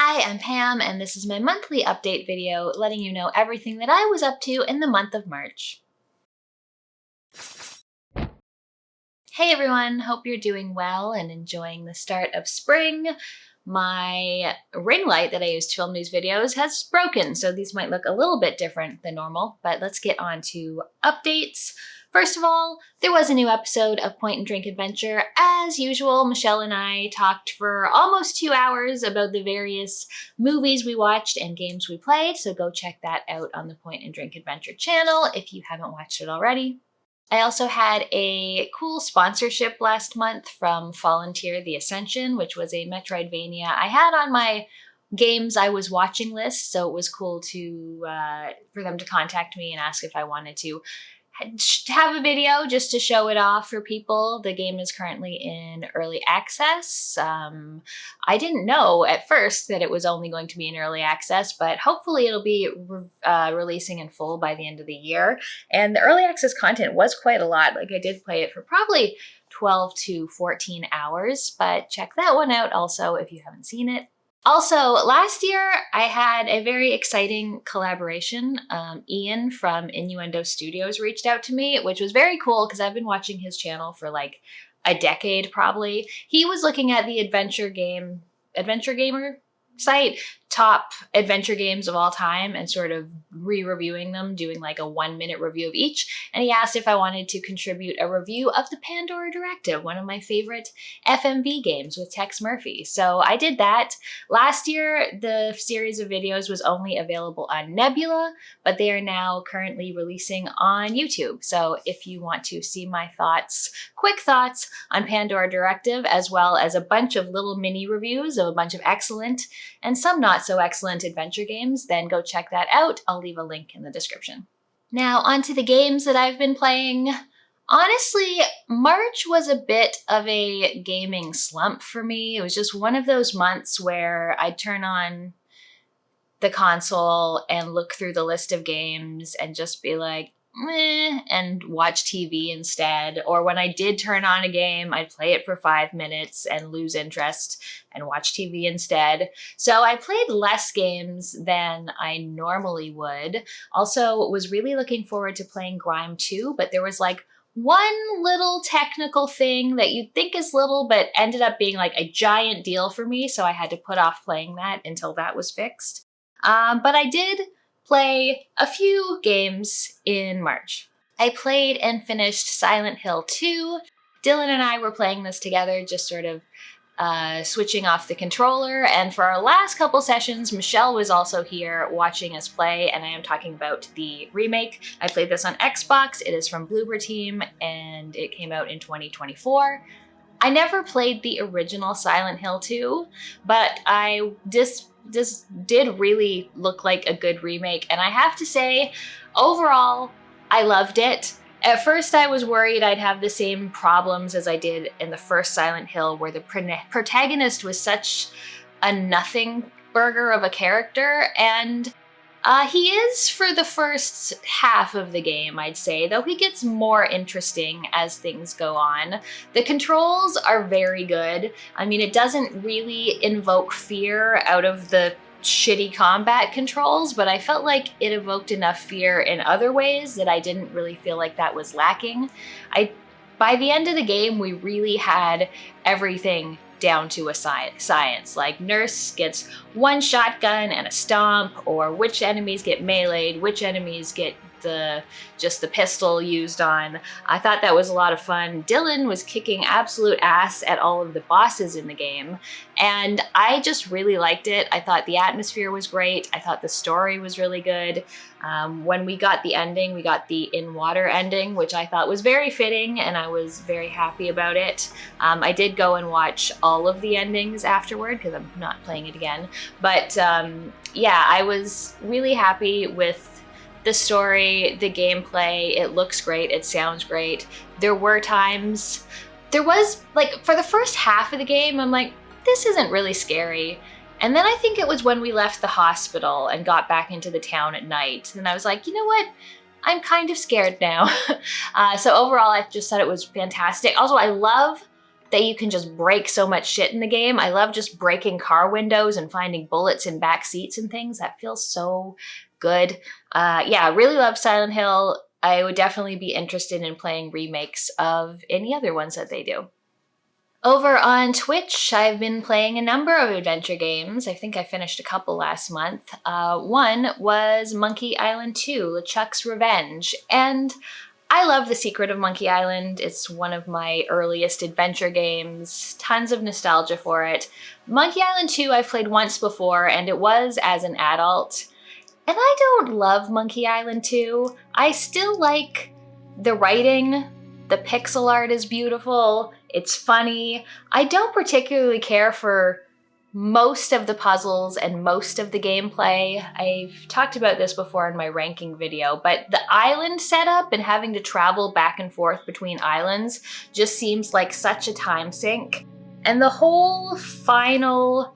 Hi, I'm Pam, and this is my monthly update video letting you know everything that I was up to in the month of March. Hey everyone, hope you're doing well and enjoying the start of spring. My ring light that I use to film these videos has broken, so these might look a little bit different than normal, but let's get on to updates. First of all, there was a new episode of Point and Drink Adventure. As usual, Michelle and I talked for almost 2 hours about the various movies we watched and games we played, so go check that out on the Point and Drink Adventure channel if you haven't watched it already. I also had a cool sponsorship last month from Volunteer the Ascension, which was a Metroidvania I had on my games I was watching list, so it was cool to for them to contact me and ask if I wanted to have a video just to show it off for people. The game is currently in early access. I didn't know at first that it was only going to be in early access, but hopefully it'll be releasing in full by the end of the year. And the early access content was quite a lot. Like, I did play it for probably 12 to 14 hours, but check that one out also if you haven't seen it. Also, last year I had a very exciting collaboration. Ian from Innuendo Studios reached out to me, which was very cool because I've been watching his channel for like a decade probably. He was looking at the Adventure Gamer site, top adventure games of all time, and sort of re-reviewing them, doing like a 1-minute review of each. And he asked if I wanted to contribute a review of the Pandora Directive, one of my favorite FMV games with Tex Murphy. So I did that. Last year, the series of videos was only available on Nebula, but they are now currently releasing on YouTube. So if you want to see my thoughts, quick thoughts on Pandora Directive, as well as a bunch of little mini reviews of a bunch of excellent and some not so excellent adventure games, then go check that out. I'll leave a link in the description. Now, onto the games that I've been playing. Honestly, March was a bit of a gaming slump for me. It was just one of those months where I'd turn on the console and look through the list of games and just be like, meh, and watch TV instead. Or when I did turn on a game, I'd play it for 5 minutes and lose interest and watch TV instead. So I played less games than I normally would. Also, was really looking forward to playing Grime 2, but there was like one little technical thing that you'd think is little, but ended up being like a giant deal for me, so I had to put off playing that until that was fixed. But I did play a few games in March. I played and finished Silent Hill 2. Dylan and I were playing this together, just sort of switching off the controller. And for our last couple sessions, Michelle was also here watching us play, and I am talking about the remake. I played this on Xbox. It is from Bloober Team, and it came out in 2024. I never played the original Silent Hill 2, but this did really look like a good remake, and I have to say, overall, I loved it. At first, I was worried I'd have the same problems as I did in the first Silent Hill, where the protagonist was such a nothing burger of a character, and he is for the first half of the game, I'd say, though he gets more interesting as things go on. The controls are very good. I mean, it doesn't really invoke fear out of the shitty combat controls, but I felt like it evoked enough fear in other ways that I didn't really feel like that was lacking. By the end of the game, we really had everything down to a science, like Nurse gets one shotgun and a stomp, or which enemies get meleeed, which enemies get just the pistol used on. I thought that was a lot of fun. Dylan was kicking absolute ass at all of the bosses in the game, and I just really liked it. I thought the atmosphere was great. I thought the story was really good. When we got the ending, we got the in-water ending, which I thought was very fitting, and I was very happy about it. I did go and watch all of the endings afterward because I'm not playing it again. But yeah, I was really happy with the story, the gameplay. It looks great, it sounds great. There was like, for the first half of the game, I'm like, this isn't really scary. And then I think it was when we left the hospital and got back into the town at night, and I was like, you know what? I'm kind of scared now. So overall, I just thought it was fantastic. Also, I love that you can just break so much shit in the game. I love just breaking car windows and finding bullets in back seats and things. That feels so good. Yeah, really love Silent Hill. I would definitely be interested in playing remakes of any other ones that they do. Over on Twitch, I've been playing a number of adventure games. I think I finished a couple last month. One was Monkey Island 2, LeChuck's Revenge. And I love The Secret of Monkey Island. It's one of my earliest adventure games. Tons of nostalgia for it. Monkey Island 2 I've played once before, and it was as an adult. And I don't love Monkey Island 2. I still like the writing. The pixel art is beautiful. It's funny. I don't particularly care for most of the puzzles and most of the gameplay. I've talked about this before in my ranking video, but the island setup and having to travel back and forth between islands just seems like such a time sink. And the whole final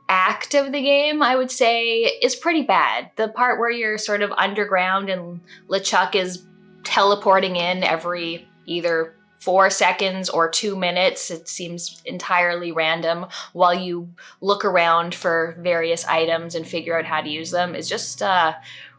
act of the game, I would say, is pretty bad. The part where you're sort of underground and LeChuck is teleporting in every either 4 seconds or 2 minutes. It seems entirely random while you look around for various items and figure out how to use them. It's just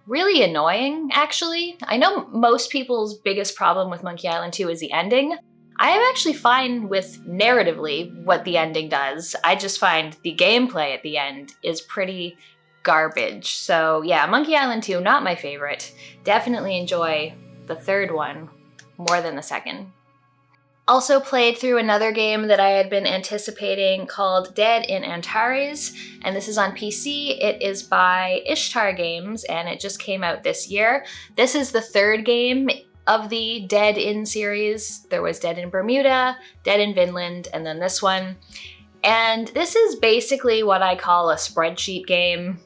really annoying, actually. I know most people's biggest problem with Monkey Island 2 is the ending. I am actually fine with narratively what the ending does. I just find the gameplay at the end is pretty garbage. So yeah, Monkey Island 2, not my favorite. Definitely enjoy the third one more than the second. Also played through another game that I had been anticipating called Dead in Antares, and this is on PC. It is by Ishtar Games, and it just came out this year. This is the third game of the Dead in series. There was Dead in Bermuda, Dead in Vinland, and then this one. And this is basically what I call a spreadsheet game.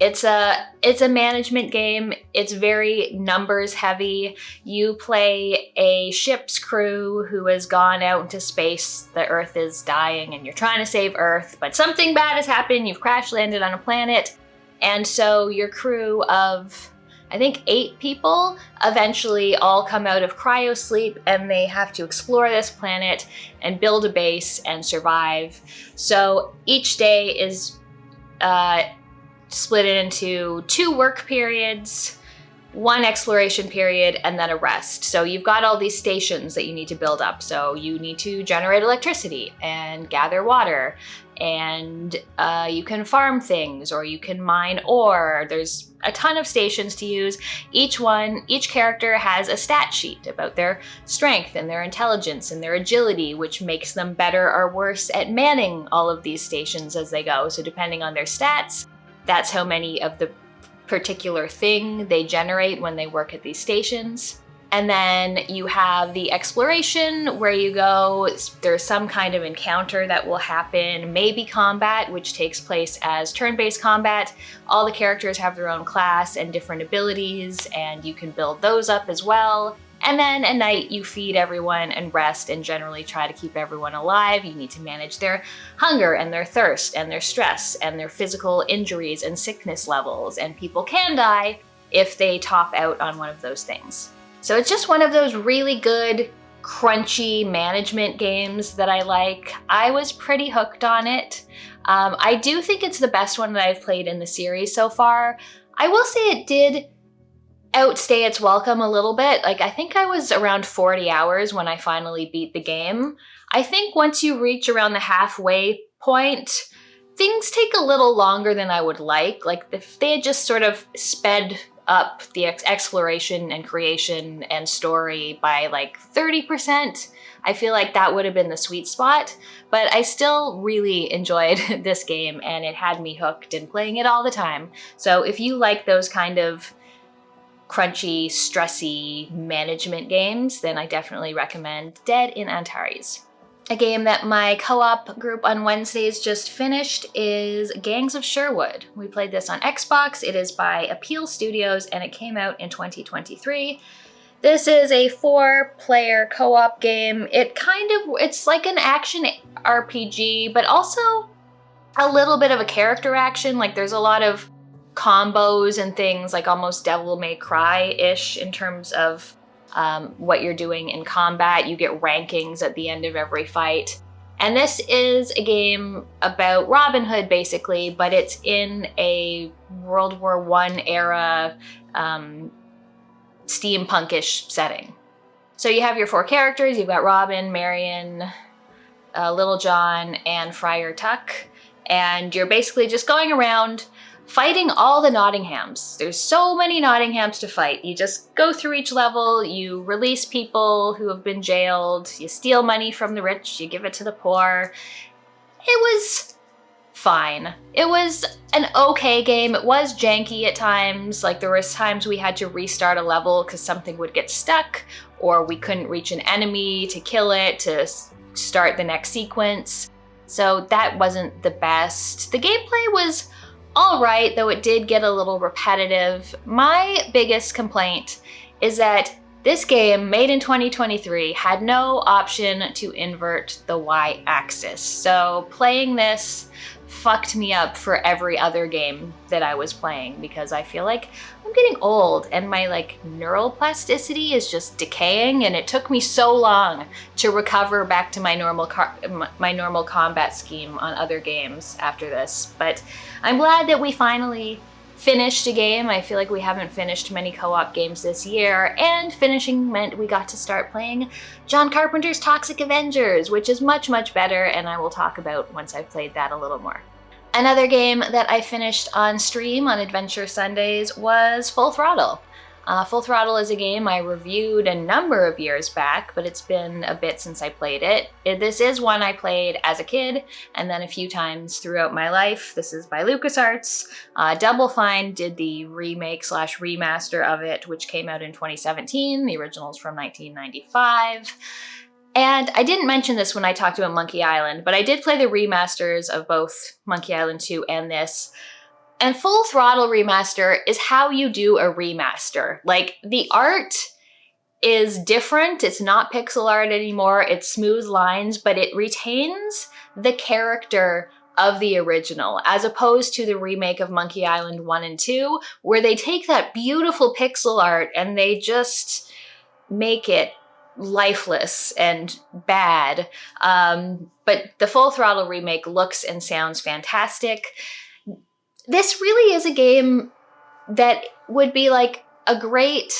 It's a management game. It's very numbers heavy. You play a ship's crew who has gone out into space. The Earth is dying and you're trying to save Earth, but something bad has happened. You've crash landed on a planet. And so your crew of, I think, 8 people eventually all come out of cryo sleep and they have to explore this planet and build a base and survive. So each day is split it into 2 work periods, 1 exploration period, and then a rest. So you've got all these stations that you need to build up. So you need to generate electricity and gather water, and you can farm things or you can mine ore. There's a ton of stations to use. Each character has a stat sheet about their strength and their intelligence and their agility, which makes them better or worse at manning all of these stations as they go. So depending on their stats, that's how many of the particular thing they generate when they work at these stations. And then you have the exploration where you go, there's some kind of encounter that will happen, maybe combat, which takes place as turn-based combat. All the characters have their own class and different abilities, and you can build those up as well. And then at night you feed everyone and rest and generally try to keep everyone alive. You need to manage their hunger and their thirst and their stress and their physical injuries and sickness levels. And people can die if they top out on one of those things. So it's just one of those really good, crunchy management games that I like. I was pretty hooked on it. I do think it's the best one that I've played in the series so far. I will say it did outstay its welcome a little bit. Like, I think I was around 40 hours when I finally beat the game. I think once you reach around the halfway point, things take a little longer than I would like. Like, if they had just sort of sped up the exploration and creation and story by like 30%, I feel like that would have been the sweet spot. But I still really enjoyed this game and it had me hooked and playing it all the time. So if you like those kind of crunchy, stressy management games, then I definitely recommend Dead in Antares. A game that my co-op group on Wednesdays just finished is Gangs of Sherwood. We played this on Xbox. It is by Appeal Studios and it came out in 2023. This is a 4-player co-op game. It's like an action RPG, but also a little bit of a character action. Like, there's a lot of combos and things, like almost Devil May Cry-ish in terms of what you're doing in combat. You get rankings at the end of every fight. And this is a game about Robin Hood, basically, but it's in a World War I era steampunkish setting. So you have your 4 characters. You've got Robin, Marion, Little John, and Friar Tuck. And you're basically just going around fighting all the Nottinghams. There's so many Nottinghams to fight. You just go through each level, you release people who have been jailed, you steal money from the rich, you give it to the poor. It was fine. It was an okay game. It was janky at times. Like there was times we had to restart a level because something would get stuck, or we couldn't reach an enemy to kill it to start the next sequence. So that wasn't the best. The gameplay was all right, though it did get a little repetitive. My biggest complaint is that this game, made in 2023, had no option to invert the Y-axis. So playing this fucked me up for every other game that I was playing, because I feel like I'm getting old and my neural plasticity is just decaying, and it took me so long to recover back to my normal combat scheme on other games after this. But I'm glad that we finally finished a game. I feel like we haven't finished many co-op games this year, and finishing meant we got to start playing John Carpenter's Toxic Avengers, which is much, much better, and I will talk about once I've played that a little more. Another game that I finished on stream on Adventure Sundays was Full Throttle. Full Throttle is a game I reviewed a number of years back, but it's been a bit since I played it. This is one I played as a kid and then a few times throughout my life. This is by LucasArts. Double Fine did the remake/remaster of it, which came out in 2017. The original is from 1995. And I didn't mention this when I talked about Monkey Island, but I did play the remasters of both Monkey Island 2 and this. And Full Throttle Remaster is how you do a remaster. Like, the art is different. It's not pixel art anymore. It's smooth lines, but it retains the character of the original, as opposed to the remake of Monkey Island 1 and 2, where they take that beautiful pixel art and they just make it lifeless and bad. But the Full Throttle remake looks and sounds fantastic. This really is a game that would be like a great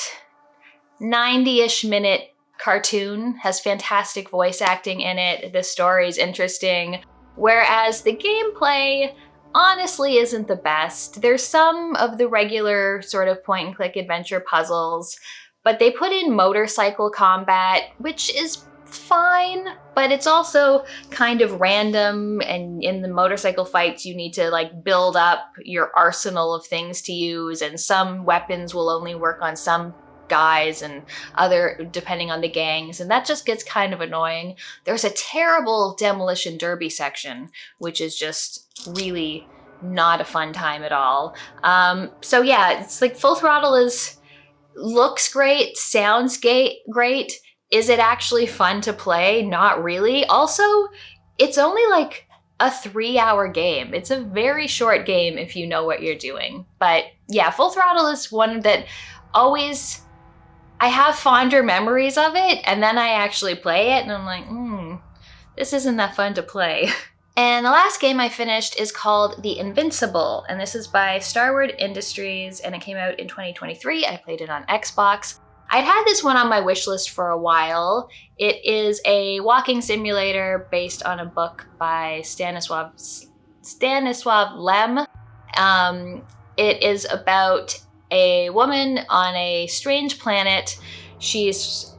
90-ish minute cartoon, has fantastic voice acting in it, the story's interesting, whereas the gameplay honestly isn't the best. There's some of the regular sort of point-and-click adventure puzzles, but they put in motorcycle combat, which is fine, but it's also kind of random, and in the motorcycle fights you need to build up your arsenal of things to use, and some weapons will only work on some guys and other depending on the gangs, and that just gets kind of annoying. There's a terrible demolition derby section, which is just really not a fun time at all. So yeah, it's like Full Throttle looks great, sounds great. Is it actually fun to play? Not really. Also, it's only like a 3-hour game. It's a very short game if you know what you're doing. But yeah, Full Throttle is one that always, I have fonder memories of it, and then I actually play it and I'm like, this isn't that fun to play. And the last game I finished is called The Invincible, and this is by Sherwood Industries, and it came out in 2023. I played it on Xbox. I'd had this one on my wish list for a while. It is a walking simulator based on a book by Stanislav Lem. It is about a woman on a strange planet.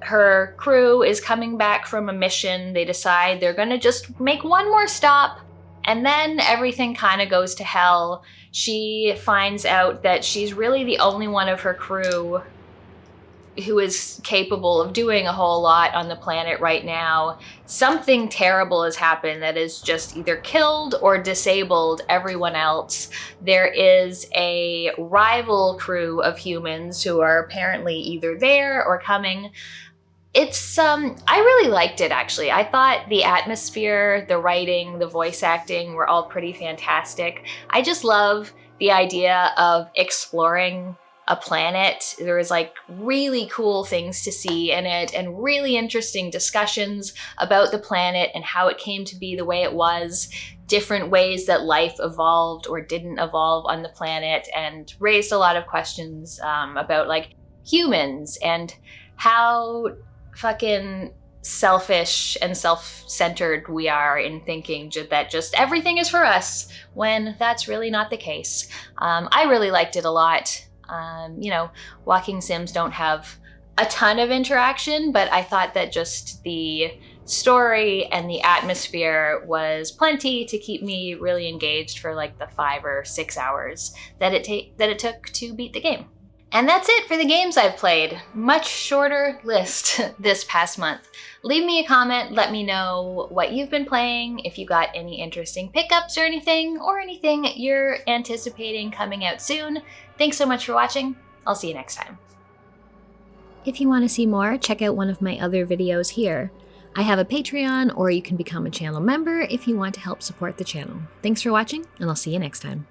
Her crew is coming back from a mission. They decide they're gonna just make one more stop, and then everything kind of goes to hell. She finds out that she's really the only one of her crew who is capable of doing a whole lot on the planet right now. Something terrible has happened that has just either killed or disabled everyone else. There is a rival crew of humans who are apparently either there or coming. It's, I really liked it, actually. I thought the atmosphere, the writing, the voice acting were all pretty fantastic. I just love the idea of exploring a planet. There was like really cool things to see in it and really interesting discussions about the planet and how it came to be the way it was, different ways that life evolved or didn't evolve on the planet, and raised a lot of questions about like humans and how fucking selfish and self-centered we are in thinking that just everything is for us, when that's really not the case. I really liked it a lot. You know, walking sims don't have a ton of interaction, but I thought that just the story and the atmosphere was plenty to keep me really engaged for like the 5 or 6 hours that it took to beat the game. And that's it for the games I've played. Much shorter list this past month. Leave me a comment, let me know what you've been playing, if you got any interesting pickups or anything you're anticipating coming out soon. Thanks so much for watching. I'll see you next time. If you want to see more, check out one of my other videos here. I have a Patreon, or you can become a channel member if you want to help support the channel. Thanks for watching, and I'll see you next time.